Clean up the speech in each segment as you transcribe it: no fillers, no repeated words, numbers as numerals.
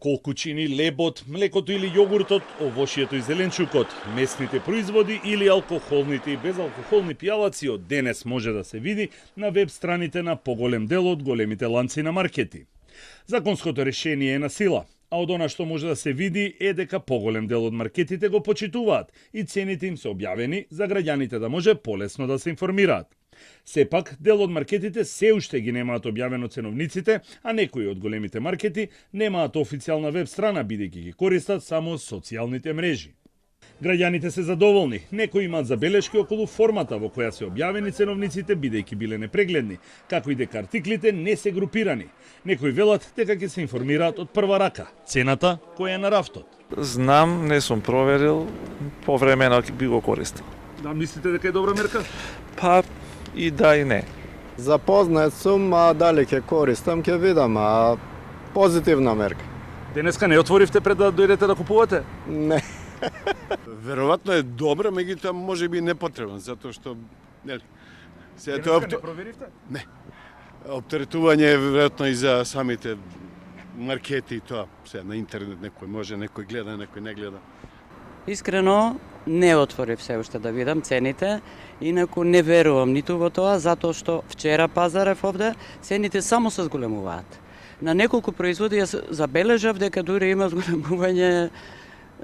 Колку чини лебот, млекото или јогуртот, овошјето и зеленчукот, месните производи или алкохолните и безалкохолни пијалаци од денес може да се види на веб страните на поголем дел од големите ланци на маркети. Законското решение е на сила, а од она што може да се види е дека поголем дел од маркетите го почитуваат и цените им се објавени за граѓаните да може полесно да се информираат. Сепак, дел од маркетите се уште ги немаат објавено ценовниците, а некои од големите маркети немаат официјална веб страна, бидејќи ги користат само социјалните мрежи. Граѓаните се задоволни, некои имаат забелешки околу формата во која се објавени ценовниците, бидејќи биле непрегледни, како и дека артиклите не се групирани. Некои велат дека ќе се информираат од прва рака, цената која е на рафтот. Знам, не сум проверил, повремено би го користил. Да, мислите дека е добра мерка? Па и да и не. Запознат сум, а дали ќе користам, ќе видам, а позитивна мерка. Денеска не отворивте пред да дојдете да купувате? Не. Веројатно е добра, меѓутоа можеби непотребна, затоа што нели Денеска не проверивте? Не. Оптеретување е веројатно и за самите маркети и тоа. Се на интернет некој може, некој гледа, некој не гледа. Искрено не отворив се уште да видам цените, инаку не верувам ниту во тоа, затоа што вчера пазарев овде, цените само се зголемуваат. На неколку производи ја забележав дека дури има зголемување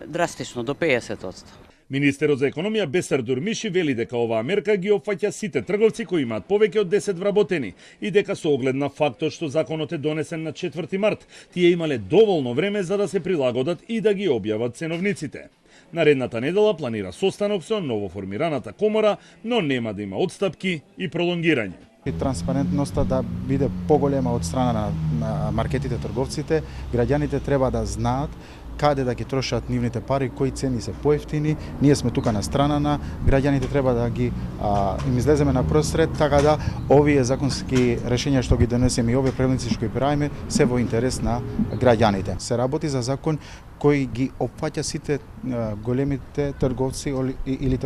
драстично, до 50%. Министерот за економија Бесар Дурмиши вели дека оваа мерка ги опфаќа сите трговци кои имаат повеќе од 10 вработени и дека со оглед на фактот што законот е донесен на 4 март, тие имале доволно време за да се прилагодат и да ги објават ценовниците. Наредната недела планира состанок со новоформираната комора, но нема да има отстапки и пролонгирање. Транспарентноста да биде поголема од страна на маркетите, трговците, граѓаните треба да знаат каде да ги трошат нивните пари, кои цени се поевтини. Ние сме тука на страна на граѓаните, треба да ги им излеземе на просред, така да овие законски решења што ги донесеме и овие правилници што ги правиме се во интерес на граѓаните. Се работи за закон кој ги опфаќа сите големите трговци или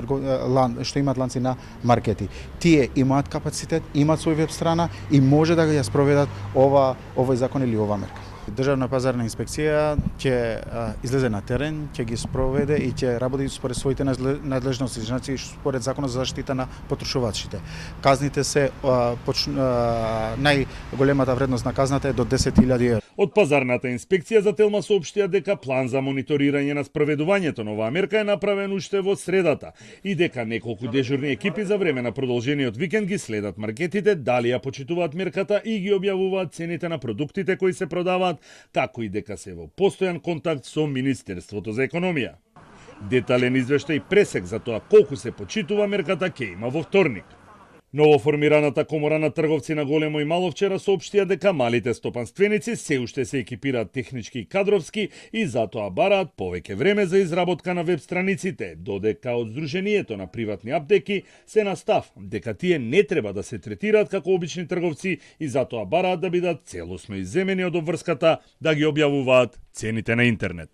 што имаат ланци на маркети. Тие имаат капацитет, имаат свој веб страна и може да ја спроведат овој закон или ова мерка. Државна пазарна инспекција ќе излезе на терен, ќе ги спроведе и ќе работи според своите надлежности, значи според законот за заштита на потрошувачите. Казните се најголемата вредност на казната е до 10.000 евра. Од пазарната инспекција за Телма соопштија дека план за мониторирање на спроведувањето на оваа мерка е направен уште во средата и дека неколку дежурни екипи за време на продолжениот викенд ги следат маркетите дали ја почитуваат мерката и ги објавуваат цените на продуктите кои се продаваат, како и дека се во постојан контакт со Министерството за економија. Детален извештај пресек за тоа колку се почитува мерката ќе има во вторник. Новоформираната комора на трговци на големо и мало вчера соопштија дека малите стопанственици се уште се екипираат технички и кадровски и затоа бараат повеќе време за изработка на веб страниците, додека од Сдруженијето на приватни аптеки се на став дека тие не треба да се третираат како обични трговци и затоа бараат да бидат целосно изземени од обврската да ги објавуваат цените на интернет.